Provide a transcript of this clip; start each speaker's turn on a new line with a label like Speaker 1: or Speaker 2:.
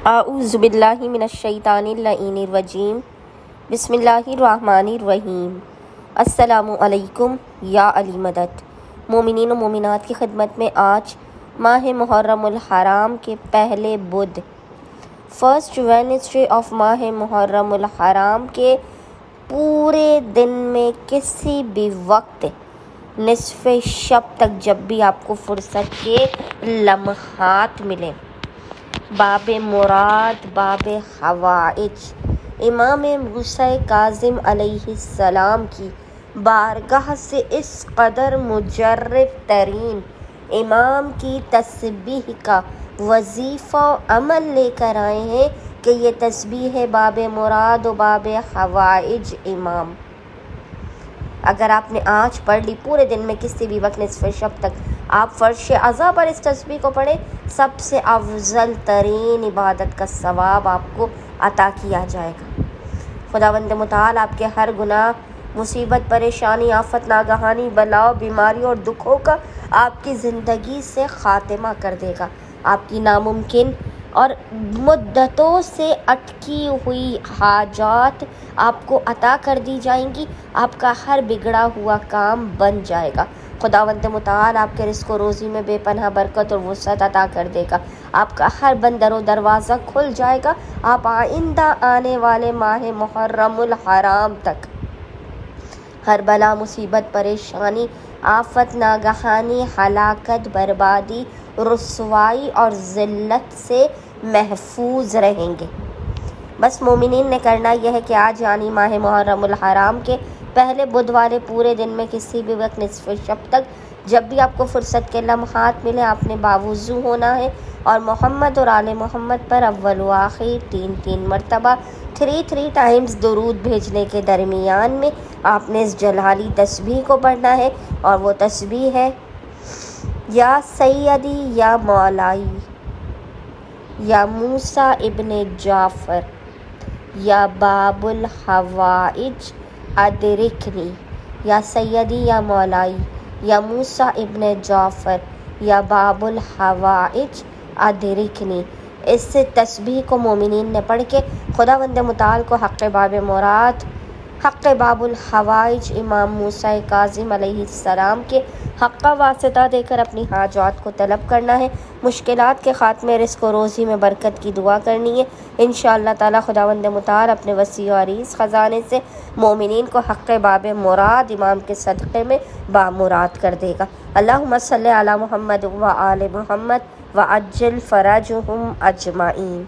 Speaker 1: اعوذ باللہ من الشیطان اللعین الرجیم بسم اللہ الرحمن الرحیم۔ السلام علیکم یا علی مدد۔ مومنین و مومنات کی خدمت میں آج ماہ محرم الحرام کے پہلے بدھ فرسٹ وینسڈے آف ماہ محرم الحرام کے پورے دن میں کسی بھی وقت نصف شب تک جب بھی آپ کو فرصت کے لمحات ملیں، باب مراد باب حوائج امام موسیٰ کاظم علیہ السلام کی بارگاہ سے اس قدر مجرب ترین امام کی تسبیح کا وظیفہ و عمل لے کر آئے ہیں کہ یہ تسبیح ہے باب مراد و باب حوائج امام۔ اگر آپ نے آج پڑھ لی پورے دن میں کسی بھی وقت نصف شب تک، آپ فرش عزا پر اس تسبیح کو پڑھیں، سب سے افضل ترین عبادت کا ثواب آپ کو عطا کیا جائے گا۔ خداوند متعال آپ کے ہر گناہ، مصیبت، پریشانی، آفت، ناگہانی، بلاؤ، بیماری اور دکھوں کا آپ کی زندگی سے خاتمہ کر دے گا۔ آپ کی ناممکن اور مدتوں سے اٹکی ہوئی حاجات آپ کو عطا کر دی جائیں گی، آپ کا ہر بگڑا ہوا کام بن جائے گا۔ خداوند متعال آپ کے رزق و روزی میں بے پناہ برکت اور وسعت عطا کر دے گا، آپ کا ہر بند در و دروازہ کھل جائے گا۔ آپ آئندہ آنے والے ماہ محرم الحرام تک ہر بلا، مصیبت، پریشانی، آفت، ناگہانی، ہلاکت، بربادی، رسوائی اور ذلت سے محفوظ رہیں گے۔ بس مومنین نے کرنا یہ ہے کہ آج یعنی ماہ محرم الحرام کے پہلے بدھ والے پورے دن میں کسی بھی وقت نصف شب تک جب بھی آپ کو فرصت کے لمحات ملے، آپ نے باوضو ہونا ہے اور محمد اور آل محمد پر اول و آخر 3 مرتبہ 3 ٹائمز درود بھیجنے کے درمیان میں آپ نے اس جلالی تسبیح کو پڑھنا ہے، اور وہ تسبیح ہے یا سیدی یا مولائی یا موسیٰ ابن جعفر یا باب الحوائج ادرکنی، یا سیدی یا مولائی یا موسیٰ ابن جعفر یا باب الحوائج ادرکنی۔ اس تسبیح کو مومنین نے پڑھ کے خداوند متعال کو حق باب مراد، حق باب الحوائج امام موسیٰ کاظم علیہ السلام کے حق کا واسطہ دے کر اپنی حاجات کو طلب کرنا ہے، مشکلات کے خاتمے، رزق و روزی میں برکت کی دعا کرنی ہے۔ انشاءاللہ تعالی خداوند متعال اپنے وسیع و عریض خزانے سے مومنین کو حق باب مراد امام کے صدقے میں بامراد کر دے گا۔ اللہم صلی علی محمد و آل محمد وعجل فرجہم اجمعین۔